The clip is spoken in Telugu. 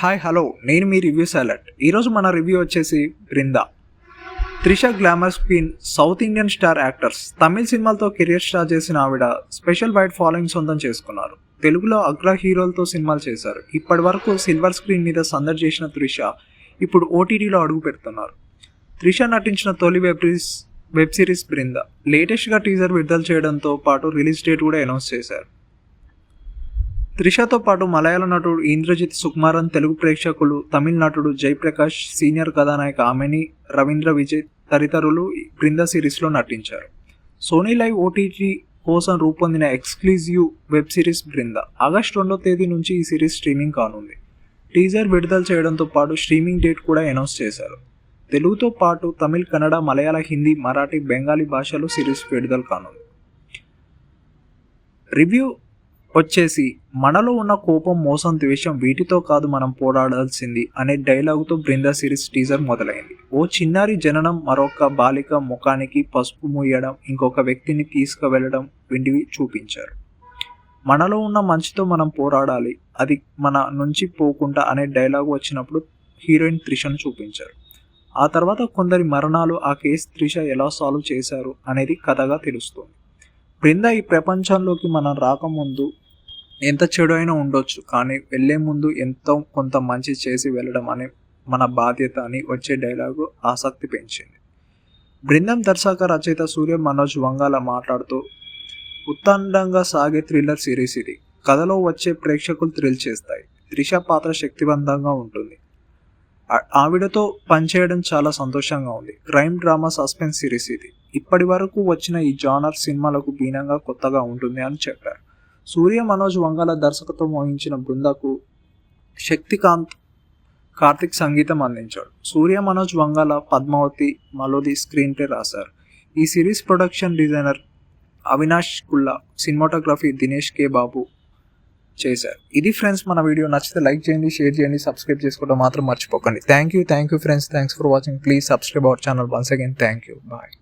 హాయ్ హలో, నేను మీ రివ్యూ సాలెట్. ఈరోజు మన రివ్యూ వచ్చేసి Brinda. Trisha glamour queen, south Indian star actors. Tamil సినిమాలతో కెరియర్ స్టార్ట్ చేసిన ఆవిడ స్పెషల్ వైడ్ ఫాలోయింగ్ సొంతం చేసుకున్నారు. తెలుగులో అగ్ర హీరోలతో సినిమాలు చేశారు. ఇప్పటి వరకు సిల్వర్ స్క్రీన్ మీద సందడి చేసిన త్రిష ఇప్పుడు ఓటీటీలో అడుగు పెడుతున్నారు. త్రిష నటించిన తొలి వెబ్ సిరీస్ బృందా లేటెస్ట్గా టీజర్ విడుదల చేయడంతో పాటు రిలీజ్ డేట్ కూడా అనౌన్స్ చేశారు. త్రిషతో పాటు మలయాళ నటుడు ఇంద్రజిత్ సుకుమారన్, తెలుగు ప్రేక్షకులు తమిళ నటుడు జయప్రకాష్, సీనియర్ కథానాయక ఆమెని, రవీంద్ర విజయ్ తదితరులు బృందా సిరీస్లో నటించారు. సోనీ లైవ్ ఓటీటీ కోసం రూపొందిన exclusive web series Brinda. August 2వ తేదీ నుంచి ఈ సిరీస్ స్ట్రీమింగ్ కానుంది. టీజర్ విడుదల చేయడంతో పాటు స్ట్రీమింగ్ డేట్ కూడా అనౌన్స్ చేశారు. తెలుగుతో పాటు తమిళ్, కన్నడ, మలయాళ, హిందీ, మరాఠీ, బెంగాలీ భాషలో సిరీస్ విడుదల కానుంది. రివ్యూ వచ్చేసి, మనలో ఉన్న కోపం, మోసం, ద్వేషం వీటితో కాదు మనం పోరాడాల్సింది అనే డైలాగుతో బృందా సిరీస్ టీజర్ మొదలైంది. ఓ చిన్నారి జననం, మరొక బాలిక ముఖానికి పసుపు మూయడం, ఇంకొక వ్యక్తిని తీసుకువెళ్లడం వంటివి చూపించారు. మనలో ఉన్న మంచితో మనం పోరాడాలి, అది మన నుంచి పోకుండా అనే డైలాగు వచ్చినప్పుడు హీరోయిన్ త్రిషను చూపించారు. ఆ తర్వాత కొందరి మరణాలు, ఆ కేసు త్రిష ఎలా సాల్వ్ చేశారు అనేది కథగా తెలుస్తుంది. బృందా ఈ ప్రపంచంలోకి మనం రాకముందు ఎంత చెడు అయినా ఉండొచ్చు, కానీ వెళ్లే ముందు ఎంతో కొంత మంచి చేసి వెళ్ళడం అనే మన బాధ్యత అని వచ్చే డైలాగు ఆసక్తి పెంచింది. బృందం దర్శక రచయిత సూర్య మనోజ్ వంగాల మాట్లాడుతూ, ఉత్తండంగా సాగే థ్రిల్లర్ సిరీస్ ఇది. కథలో వచ్చే ప్రేక్షకులు థ్రిల్ చేస్తాయి. త్రిష పాత్ర శక్తివంతంగా ఉంటుంది. ఆవిడతో పనిచేయడం చాలా సంతోషంగా ఉంది. క్రైమ్, డ్రామా, సస్పెన్స్ సిరీస్ ఇది. ఇప్పటి వరకు వచ్చిన ఈ జానర్ సినిమాలకు భిన్నంగా కొత్తగా ఉంటుంది అని చెప్పారు. సూర్య మనోజ్ వంగాల దర్శకత్వం వహించిన బృందాకు శక్తికాంత్ కార్తిక్ సంగీతం అందించాడు. సూర్య మనోజ్ వంగాల పద్మావతి మలోది స్క్రీన్ ప్లే రాశారు. ఈ సిరీస్ ప్రొడక్షన్ డిజైనర్ అవినాష్ కుల్లా, సినిమాటోగ్రఫీ దినేష్ కే బాబు చేశారు. ఇది ఫ్రెండ్స్, మన వీడియో నచ్చితే లైక్ చేయండి, షేర్ చేయండి, సబ్స్క్రైబ్ చేసుకోవడం మాత్రం మర్చిపోకండి. Thank you friends, thanks for watching. Please subscribe our channel once again. Thank you, bye.